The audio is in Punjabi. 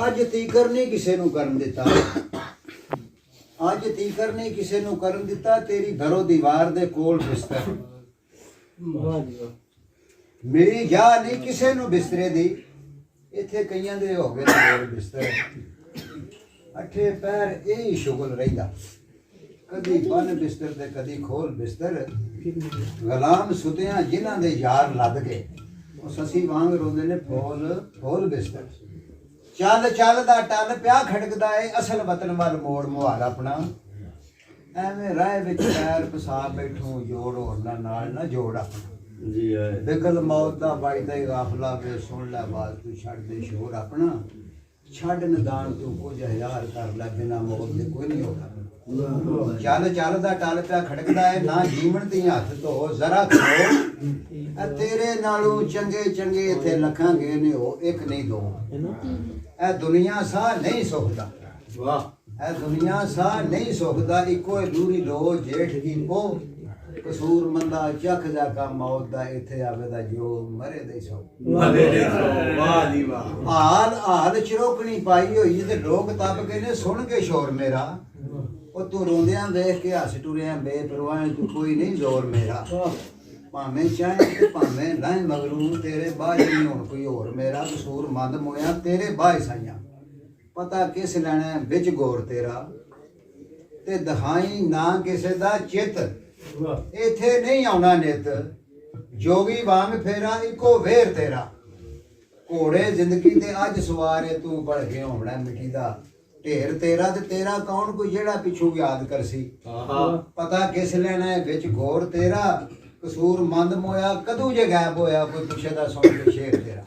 ਅੱਜ ਤੀਕਰ ਨਹੀਂ ਕਿਸੇ ਨੂੰ ਕਰਨ ਦਿੱਤਾ, ਅੱਜ ਤੀਕਰ ਨਹੀਂ ਕਿਸੇ ਨੂੰ ਕਰਨ ਦਿੱਤਾ। ਤੇਰੀ ਘਰੋਂ ਦੀਵਾਰ ਦੇ ਕੋਲ ਬਿਸਤਰ, ਮੇਰੀ ਜਾ ਨਹੀਂ ਕਿਸੇ ਨੂੰ ਬਿਸਤਰੇ ਦੀ। ਇੱਥੇ ਕਈਆਂ ਦੇ ਹੋ ਗਏ ਨੇ ਬਿਸਤਰ, ਅੱਠੇ ਪੈਰ ਇਹੀ ਸ਼ੁਗਲ ਰਹਿੰਦਾ, ਕਦੀ ਬੰਨ ਬਿਸਤਰ ਤੇ ਕਦੀ ਖੋਲ ਬਿਸਤਰ। ਗੁਲਾਮ ਸੁਤਿਆਂ ਜਿਨ੍ਹਾਂ ਦੇ ਯਾਰ ਲੱਦ ਗਏ, ਉਹ ਸੱਸੀ ਵਾਂਗ ਰੋਂਦੇ ਨੇ ਫੋਲ ਫੋਲ ਬਿਸਤਰ। ਚੱਲ ਚੱਲ ਦਾ ਟੱਲ ਪਿਆ ਖੜਕਦਾ ਏ, ਅਸਲ ਵਤਨ ਵੱਲ ਮੋੜ ਮੁਹਾਰ ਆਪਣਾ। ਐਵੇਂ ਰਾਹ ਵਿੱਚ ਪੈਰ ਫਸਾ ਬੈਠੂ, ਜੋੜ ਹੋਰਨਾਂ ਨਾਲ ਨਾ ਜੋੜ ਆਪਣਾ। ਬਿਗਲ ਮੌਤ ਦਾ ਬਾਈਦਾ ਹੀ ਗਾਫਲਾ ਵੇ, ਸੁਣ ਲੈ ਬਾਤ ਤੂੰ ਛੱਡ ਦੇ ਸ਼ੋਰ ਆਪਣਾ। ਛੱਡ ਨਿਦਾਨ ਤੂੰ ਕੁਝ ਹਜ਼ਾਰ ਕਰ ਲੈ, ਬਿਨਾ ਮੌਤ ਦੇ ਕੋਈ ਨਹੀਂ ਹੋਗਾ। ਚੱਲ ਚੱਲ ਦਾ ਟੱਲ ਪਿਆ ਖੜਕਦਾ ਏ, ਨਾ ਜੀਵਨ ਦੀ ਹੱਥ ਧੋ ਜ਼ਰਾ ਖੋ। ਤੇਰੇ ਨਾਲੋਂ ਚੰਗੇ ਚੰਗੇ ਇੱਥੇ ਲੱਖਾਂ ਗਏ ਨੇ, ਉਹ ਇੱਕ ਨਹੀਂ ਦੋ। ਇਹ ਦੁਨੀਆ ਸਾਹ ਨਹੀਂ ਸੁਖਦਾ, ਇਹ ਦੁਨੀਆ ਸਾਹ ਨਹੀਂ ਸੁਖਦਾ। ਇੱਕੋ ਲੂਰੀ ਲੋ ਜੇਠ ਦੀ ਪੋ, ਕਸੂਰ ਮੰਦਾ ਚੱਖ ਜਾ ਕੰਮ ਮੌਤ ਦਾ। ਇੱਥੇ ਆਵੇ ਦਾ ਜੋ ਮਰੇ ਦੇ ਸੋ। ਵਾਹ ਜੀ ਵਾਹ। ਹਾਲ ਹਾਲ ਚਰੋਕਣੀ ਪਾਈ ਹੋਈ ਤੇ ਲੋਕ ਤੱਬ ਕੇ ਨੇ ਸੁਣ ਕੇ ਸ਼ੋਰ ਮੇਰਾ। ਉਹ ਤੂੰ ਰੋਂਦਿਆਂ ਵੇਖ ਕੇ ਹੱਸ ਟੁਰਿਆ ਬੇਪਰਵਾਹ, ਤੂੰ ਕੋਈ ਨਹੀਂ ਜ਼ੋਰ ਮੇਰਾ। ਭਾਵੇਂ ਚਾਹੇ ਤੇ ਭਾਵੇਂ ਲਾਏ ਮਗਰੂ, ਤੇਰੇ ਬਾਝ ਨਹੀਂ ਹੁਣ ਕੋਈ ਹੋਰ ਮੇਰਾ। ਕਸੂਰ ਮੰਦ ਮੋਇਆ ਤੇਰੇ ਬਾਝ ਸਾਈਆਂ, ਪਤਾ ਕਿਸ ਲੈਣਾ ਵਿੱਚ ਗੌਰ ਤੇਰਾ। ਤੇ ਦਹਾਈ ਨਾ ਕਿਸੇ ਦਾ ਚਿੱਤ, ਇੱਥੇ ਨਹੀਂ ਆਉਣਾ ਨਿਤ। ਜੋਗੀ ਵਾਂਗ ਫੇਰਾ ਇੱਕੋ ਵੇਰ ਤੇਰਾ। ਘੋੜੇ ਜ਼ਿੰਦਗੀ ਤੇ ਅੱਜ ਸਵਾਰੇ, ਤੂੰ ਬਣ ਕੇ ਹੋਣਾ ਮਿੱਟੀ ਦਾ ਢੇਰ ਤੇਰਾ। ਤੇ ਤੇਰਾ ਕੌਣ ਕੋਈ ਜਿਹੜਾ ਪਿੱਛੋਂ ਯਾਦ ਕਰਸੀ। ਪਤਾ ਕਿਸ ਲੈਣਾ ਵਿੱਚ ਗੌਰ ਤੇਰਾ। ਕਸੂਰ ਮੰਦ ਮੋਇਆ ਕਦੋਂ ਜੇ ਗਾਇਬ ਹੋਇਆ, ਕੋਈ ਪੁੱਛੇ ਦਾ ਸੁਣ ਕੇ ਸ਼ੇਰ ਤੇਰਾ।